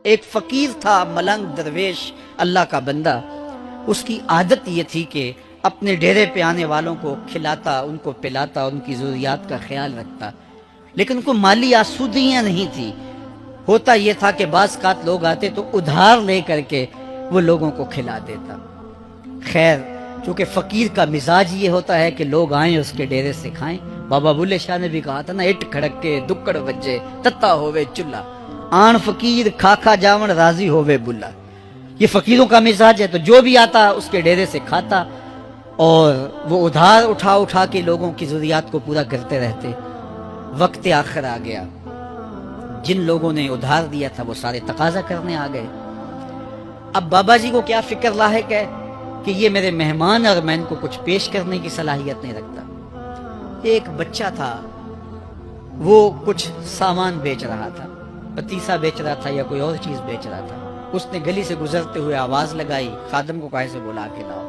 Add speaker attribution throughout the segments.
Speaker 1: ایک فقیر تھا، ملنگ درویش، اللہ کا بندہ. اس کی عادت یہ تھی کہ اپنے ڈیرے پہ آنے والوں کو کھلاتا، ان کو پلاتا، ان کی ضروریات کا خیال رکھتا، لیکن ان کو مالی آسودگیاں نہیں تھی. ہوتا یہ تھا کہ بعض اوقات لوگ آتے تو ادھار لے کر کے وہ لوگوں کو کھلا دیتا. خیر، چونکہ فقیر کا مزاج یہ ہوتا ہے کہ لوگ آئیں اس کے ڈیرے سے کھائیں. بابا بلے شاہ نے بھی کہا تھا نا، اٹ کھڑک کے دکڑ بجے تتا ہووے چلا، آن فقیر کھا کھا جاون راضی ہووے بلا. یہ فقیروں کا مزاج ہے. تو جو بھی آتا اس کے ڈیرے سے کھاتا اور وہ ادھار اٹھا اٹھا کے لوگوں کی ضروریات کو پورا کرتے رہتے. وقت آخر آ گیا، جن لوگوں نے ادھار دیا تھا وہ سارے تقاضا کرنے آ گئے. اب بابا جی کو کیا فکر لاحق ہے کہ یہ میرے مہمان اور میں ان کو کچھ پیش کرنے کی صلاحیت نہیں رکھتا. ایک بچہ تھا، وہ کچھ سامان بیچ رہا تھا، پتیسا بیچ رہا تھا یا کوئی اور چیز بیچ رہا تھا. اس نے گلی سے گزرتے ہوئے آواز لگائی، خادم کو کہے سے بلا کے لاؤ.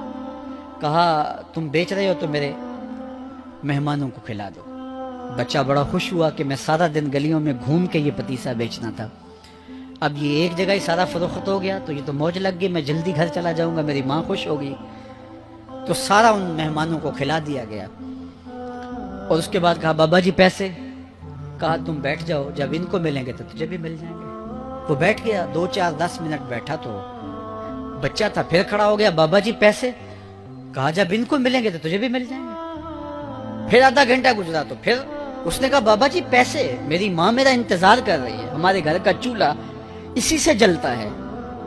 Speaker 1: کہا تم بیچ رہے ہو تو میرے مہمانوں کو کھلا دو. بچہ بڑا خوش ہوا کہ میں سارا دن گلیوں میں گھوم کے یہ پتیسا بیچنا تھا، اب یہ ایک جگہ ہی سارا فروخت ہو گیا تو یہ تو موج لگ گئی، میں جلدی گھر چلا جاؤں گا، میری ماں خوش ہوگی. تو سارا ان مہمانوں کو کھلا دیا گیا. اور اس کے بعد کہا بابا جی پیسے؟ کہا تم بیٹھ جاؤ، جب ان کو ملیں گے تو تجھے بھی مل جائیں گے. وہ بیٹھ گیا، 2 4 10 منٹ بیٹھا تو بچہ تھا، پھر کھڑا ہو گیا، بابا جی پیسے؟ کہا جب ان کو ملیں گے تو تجھے بھی مل جائیں گے. پھر آدھا گھنٹہ گزرا تو پھر اس نے کہا بابا جی پیسے؟ میری ماں میرا انتظار کر رہی ہے، ہمارے گھر کا چولہا اسی سے جلتا ہے،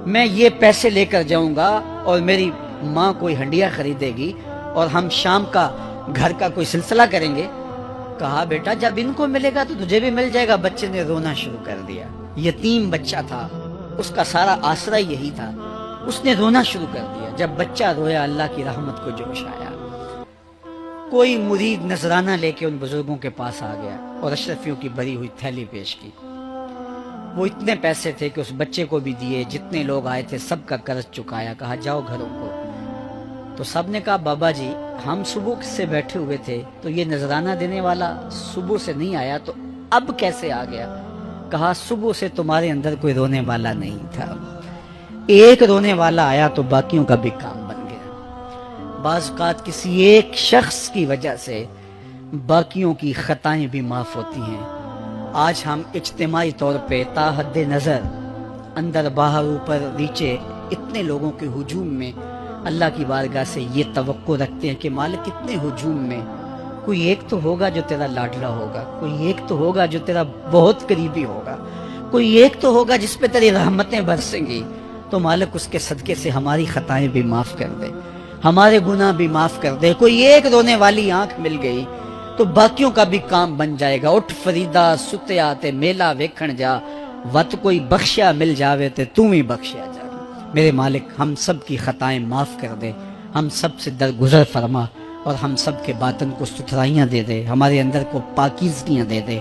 Speaker 1: میں یہ پیسے لے کر جاؤں گا اور میری ماں کوئی ہنڈیا خریدے گی اور ہم شام کا گھر کا کوئی سلسلہ کریں گے. کہا بیٹا جب ان کو ملے گا تو تجھے بھی مل جائے گا. بچے نے رونا شروع کر دیا. یتیم بچہ تھا، اس کا سارا آسرا یہی تھا. اس نے رونا شروع کر دیا. جب بچہ رویا اللہ کی رحمت کو جوش آیا. کوئی مرید نذرانہ لے کے ان بزرگوں کے پاس آ گیا اور اشرفیوں کی بھری ہوئی تھیلی پیش کی. وہ اتنے پیسے تھے کہ اس بچے کو بھی دیے، جتنے لوگ آئے تھے سب کا قرض چکایا. کہا جاؤ گھروں کو. تو سب نے کہا بابا جی ہم صبح سے بیٹھے ہوئے تھے تو یہ نذرانہ دینے والا صبح سے نہیں آیا تو اب کیسے آ گیا؟ کہا صبح سے تمہارے اندر کوئی رونے والا نہیں تھا، ایک رونے والا آیا تو باقیوں کا بھی کام بن گیا. بعض اوقات کسی ایک شخص کی وجہ سے باقیوں کی خطائیں بھی معاف ہوتی ہیں. آج ہم اجتماعی طور پہ تا حد نظر اندر باہر اوپر نیچے اتنے لوگوں کے ہجوم میں اللہ کی بارگاہ سے یہ توقع رکھتے ہیں کہ مالک اتنے ہجوم میں کوئی ایک تو ہوگا جو تیرا لاڈلا ہوگا، کوئی ایک تو ہوگا جو تیرا بہت قریبی ہوگا، کوئی ایک تو ہوگا جس پہ تیری رحمتیں برسیں گی. تو مالک اس کے صدقے سے ہماری خطائیں بھی معاف کر دے، ہمارے گناہ بھی معاف کر دے. کوئی ایک رونے والی آنکھ مل گئی تو باقیوں کا بھی کام بن جائے گا. اٹھ فریدا ستیا تے میلہ ویکھن جا، وت کوئی بخشیا مل جاوے تے تو ہی بخشیا جا. میرے مالک ہم سب کی خطائیں معاف کر دے، ہم سب سے درگزر فرما اور ہم سب کے باطن کو ستھرائیاں دے دے، ہمارے اندر کو پاکیزگیاں دے دے.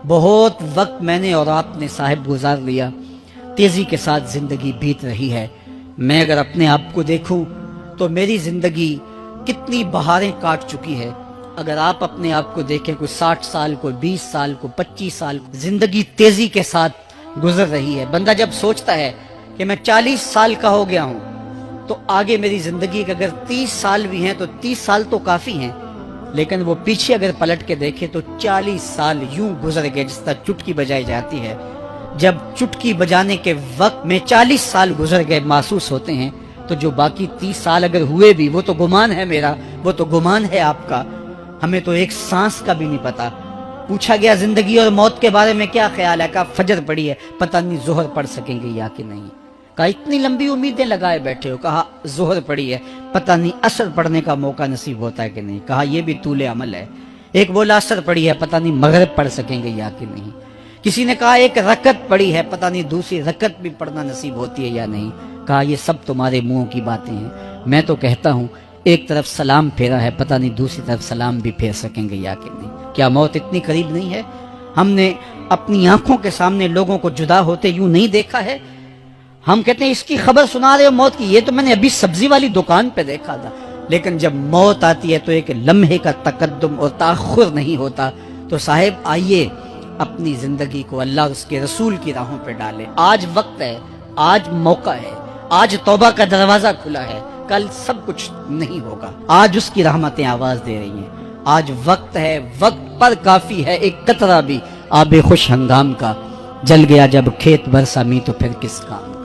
Speaker 1: بہت وقت میں نے اور آپ نے صاحب گزار لیا، تیزی کے ساتھ زندگی بیت رہی ہے. میں اگر اپنے آپ کو دیکھوں تو میری زندگی کتنی بہاریں کاٹ چکی ہے. اگر آپ اپنے آپ کو دیکھیں، کوئی 60 سال، کوئی 20 سال، کوئی 25 سال، زندگی تیزی کے ساتھ گزر رہی ہے. بندہ جب سوچتا ہے کہ میں 40 سال کا ہو گیا ہوں تو آگے میری زندگی کے اگر 30 سال بھی ہیں تو 30 سال تو کافی ہیں، لیکن وہ پیچھے اگر پلٹ کے دیکھے تو 40 سال یوں گزر گئے جس طرح چٹکی بجائی جاتی ہے. جب چٹکی بجانے کے وقت میں 40 سال گزر گئے محسوس ہوتے ہیں تو جو باقی 30 سال اگر ہوئے بھی وہ تو گمان ہے میرا، وہ تو گمان ہے آپ کا. ہمیں تو ایک سانس کا بھی نہیں پتا. پوچھا گیا زندگی اور موت کے بارے میں کیا خیال ہے؟ کہا فجر پڑی ہے، پتہ نہیں ظہر پڑھ سکیں گے یا کہ نہیں. کہا اتنی لمبی امیدیں لگائے بیٹھے ہو. کہا ظہر پڑی ہے، پتہ نہیں عصر پڑھنے کا موقع نصیب ہوتا ہے کہ نہیں. کہا یہ بھی طول عمل ہے. ایک بولا عصر پڑی ہے، پتہ نہیں مغرب پڑھ سکیں گے یا کہ نہیں. کسی نے کہا ایک رکعت پڑی ہے، پتہ نہیں دوسری رکعت بھی پڑھنا نصیب ہوتی ہے یا نہیں. کہا یہ سب تمہارے منہوں کی باتیں ہیں. میں تو کہتا ہوں ایک طرف سلام پھیرا ہے، پتہ نہیں دوسری طرف سلام بھی پھیر سکیں گے یا کہ نہیں. کیا موت اتنی قریب نہیں ہے؟ ہم نے اپنی آنکھوں کے سامنے لوگوں کو جدا ہوتے یوں نہیں دیکھا ہے. ہم کہتے ہیں اس کی خبر سنا رہے ہو موت کی، یہ تو میں نے ابھی سبزی والی دکان پہ دیکھا تھا. لیکن جب موت آتی ہے تو ایک لمحے کا تقدم اور تاخر نہیں ہوتا. تو صاحب آئیے اپنی زندگی کو اللہ اور اس کے رسول کی راہوں پہ ڈالے. آج وقت ہے، آج موقع ہے، آج توبہ کا دروازہ کھلا ہے. کل سب کچھ نہیں ہوگا. آج اس کی رحمتیں آواز دے رہی ہیں. آج وقت ہے، وقت پر کافی ہے ایک قطرہ بھی آب خوش ہنگام کا. جل گیا جب کھیت برسا می تو پھر کس کام.